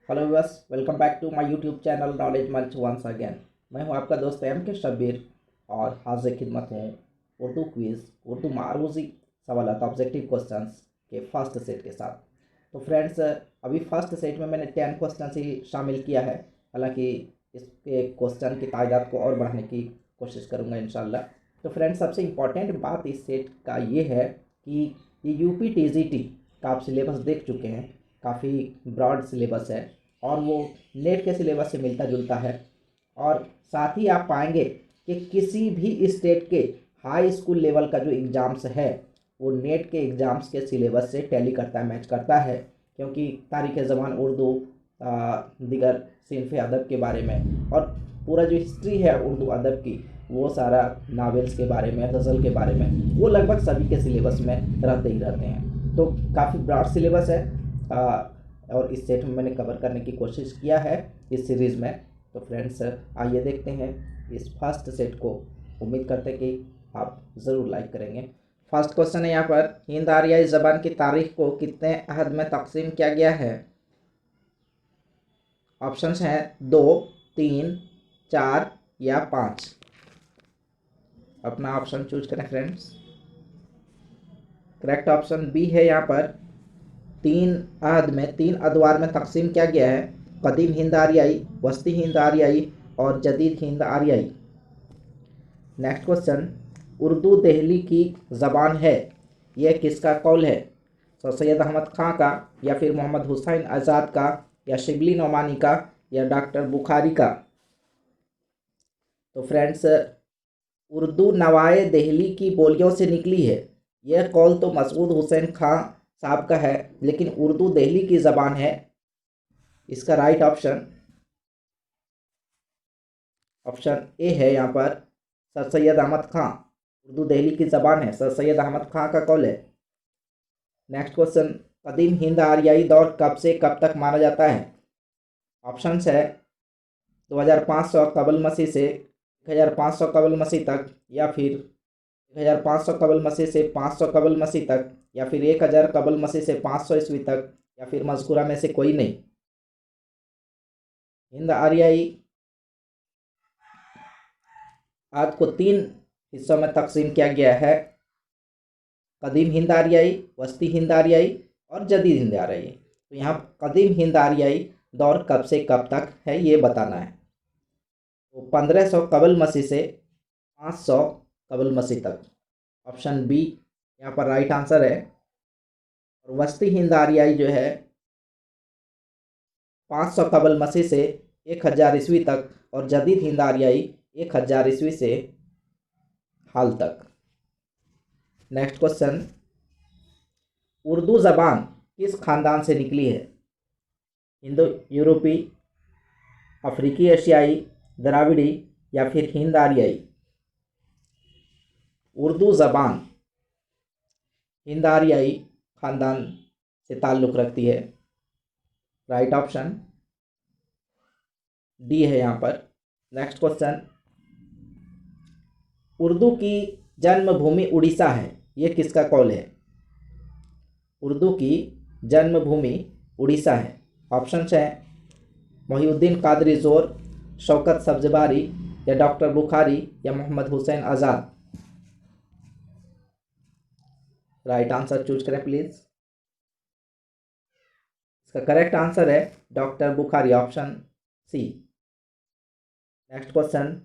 Hello बस welcome back to my YouTube channel knowledge Manch once again. मैं हूं आपका दोस्त एम के शब्बीर और हाजिर खिदमत हूं उर्दू क्विज़ उर्दू मारूजी सवालात ऑब्जेक्टिव क्वेश्चंस के फर्स्ट सेट के साथ। तो फ्रेंड्स, अभी फर्स्ट सेट में मैंने 10 क्वेश्चन ही शामिल किया है। हालांकि इसके क्वेश्चन की तादाद को और बढ़ाने की कोशिश करूँगा इंशाल्लाह। तो फ्रेंड्स, सबसे इम्पॉर्टेंट बात इस सेट का ये है कि ये यूपी टीजीटी का आप सिलेबस देख चुके हैं। काफ़ी ब्रॉड सिलेबस है और वो नेट के सिलेबस से मिलता जुलता है। और साथ ही आप पाएंगे कि किसी भी स्टेट के हाई स्कूल लेवल का जो एग्ज़ाम्स है वो नेट के एग्ज़ाम्स के सिलेबस से टैली करता है, मैच करता है। क्योंकि तारीख़ ज़बान उर्दू, दिगर सिनफ़ अदब के बारे में और पूरा जो हिस्ट्री है उर्दू अदब की, वो सारा नावल्स के बारे में, गज़ल के बारे में, वो लगभग सभी के सिलेबस में रहते ही रहते हैं। तो काफ़ी ब्रॉड सिलेबस है और इस सेट में मैंने कवर करने की कोशिश किया है इस सीरीज़ में। तो फ्रेंड्स, आइए देखते हैं इस फर्स्ट सेट को। उम्मीद करते हैं कि आप ज़रूर लाइक करेंगे। फर्स्ट क्वेश्चन है यहाँ पर, हिंद आरियाई ज़बान की तारीख को कितने अहद में तकसीम किया गया है? ऑप्शंस हैं 2, 3, 4 या 5। अपना ऑप्शन चूज करें फ्रेंड्स। करेक्ट ऑप्शन बी है यहाँ पर, 3 अहद में, 3 अदवार में तकसीम किया गया है। कदीम हिंद आरियाई, वस्ती हिंद आरियाई और जदीद हिंद आरियाई। नेक्स्ट क्वेश्चन, उर्दू दहली की ज़बान है, यह किसका कौल है? सर सैयद अहमद खां का, या फिर मोहम्मद हुसैन आज़ाद का, या शिबली नोमानी का, या डॉक्टर बुखारी का? तो फ्रेंड्स, उर्दू नवाए दहली की बोलियों से निकली है। यह कौल तो मसूद हुसैन खां साहब का है, लेकिन उर्दू दहली की ज़बान है। इसका राइट ऑप्शन ऑप्शन ए है यहाँ पर, सर सैयद अहमद खां। उर्दू दहली की ज़बान है, सर सैयद अहमद खां का कौल है। नेक्स्ट क्वेश्चन, कदीम हिंद आरियाई दौर कब से कब तक माना जाता है? ऑप्शंस है 2500 कबल मसीह से 1500 कबल मसीह तक, या फिर 1500 कबल मसीह से 500 कबल मसीह तक, या फिर 1000 कबल मसीह से 500 ईस्वी तक, या फिर मज़कूरा में से कोई नहीं। हिंद आरियाई आज को 3 हिस्सों में तकसीम किया गया है: कदीम हिंद आरियाई, वस्ती हिंद आरियाई और जदीद हिंद आरियाई। तो यहाँ कदीम हिंद आरियाई दौर कब से कब तक है ये बताना है। तो 1500 कबल मसीह से 500 कबल मसीह तक। ऑप्शन बी यहाँ पर राइट आंसर है। और वस्ती हिंद आरियाई जो है 500 कबल मसीह से 1000 ईस्वी तक, और जदीद हिंद आरियाई 1000 ईस्वी से हाल तक। नेक्स्ट क्वेश्चन, उर्दू ज़बान किस ख़ानदान से निकली है? इंडो यूरोपी, अफ्रीकी एशियाई, द्राविड़ी, या फिर हिंद आरियाई? उर्दू ज़बान हिंद आरियाई ख़ानदान से ताल्लुक़ रखती है। राइट ऑप्शन डी है यहाँ पर। नेक्स्ट क्वेश्चन, उर्दू की जन्मभूमि उड़ीसा है, ये किसका कौल है? उर्दू की जन्मभूमि उड़ीसा है। ऑप्शंस हैं मोहिउद्दीन कादरी ज़ोर, शौकत सब्ज़वारी, या डॉक्टर बुखारी, या Mohammad Hussain Azad? Right answer choose करें प्लीज़। इसका करेक्ट आंसर है doctor Bukhari, option C. Next question,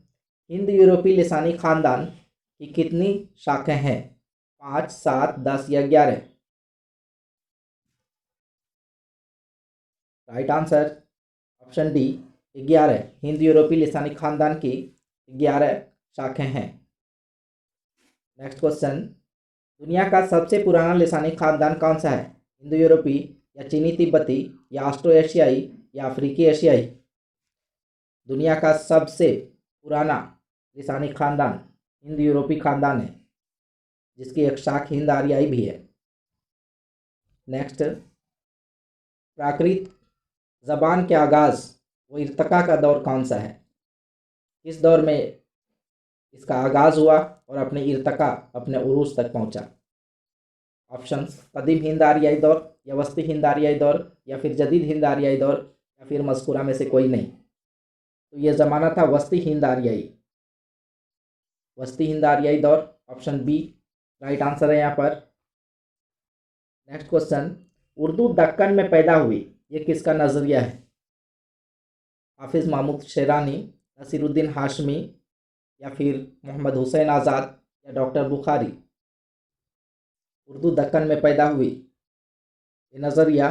हिंद यूरोपी लिसानी ख़ानदान की कितनी शाखें हैं? 5, 7, 10 या 11? Right answer option D 11। हिंद यूरोपी लिसानी ख़ानदान की 11 शाखें हैं। नेक्स्ट क्वेश्चन, दुनिया का सबसे पुराना लिसानी ख़ानदान कौन सा है? हिंदू यूरोपी, या चीनी तिब्बती, या ऑस्ट्रो एशियाई, या अफ्रीकी एशियाई? दुनिया का सबसे पुराना लिसानी ख़ानदान हिंद यूरोपी ख़ानदान है, जिसकी एक शाख हिंद आरियाई भी है। नेक्स्ट, प्राकृत ज़बान के आगाज़ व इर्तका का दौर कौन सा है? किस दौर में इसका आगाज़ हुआ और अपने इर्तका, अपने उरूज तक पहुंचा? ऑप्शंस, कदीम हिंद आरियाई दौर, या वस्ती हिंद आरियाई दौर, या फिर जदीद हिंद आरियाई दौर, या फिर मज़कूरा में से कोई नहीं? तो ये ज़माना था वस्ती हिंद आर्याई, वस्ती हिंद आर्याई दौर। ऑप्शन बी राइट आंसर है यहाँ पर। नेक्स्ट क्वेश्चन, उर्दू दक्कन में पैदा हुई, ये किसका नज़रिया है? हाफिज़ महमूद शेरानी, नसीरुद्दीन हाशमी, या फिर मोहम्मद हुसैन आज़ाद, या डॉक्टर बुखारी? उर्दू दक्कन में पैदा हुई, ये नज़रिया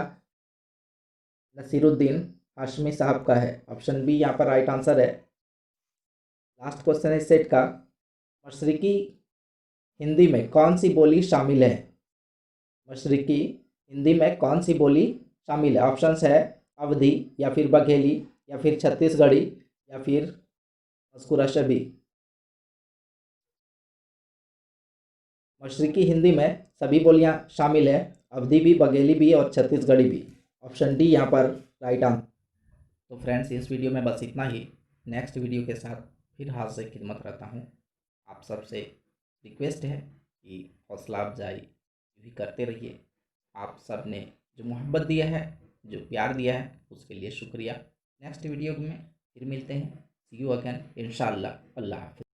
नसीरुद्दीन हाशमी साहब का है। ऑप्शन बी यहाँ पर राइट आंसर है। लास्ट क्वेश्चन है इस सेट का, मशरिकी हिंदी में कौन सी बोली शामिल है? मशरिकी हिंदी में कौन सी बोली शामिल है? ऑप्शंस है अवधी, या फिर बघेली, या फिर छत्तीसगढ़ी, या फिर मज़कूरा शबी? मशरिकी हिंदी में सभी बोलियां शामिल है, अवधी भी, बघेली भी और छत्तीसगढ़ी भी। ऑप्शन डी यहाँ पर राइट आंसर। तो फ्रेंड्स, इस वीडियो में बस इतना ही। नेक्स्ट वीडियो के साथ फिर हाजिर खिदमत रहता हूँ। आप सबसे रिक्वेस्ट है कि हौसला अफजाई भी करते रहिए। आप सब ने जो मोहब्बत दिया है, जो प्यार दिया है, उसके लिए शुक्रिया। नेक्स्ट वीडियो में फिर मिलते हैं। सी यू अगेन इंशाअल्लाह। अल्लाह हाफ़िज़।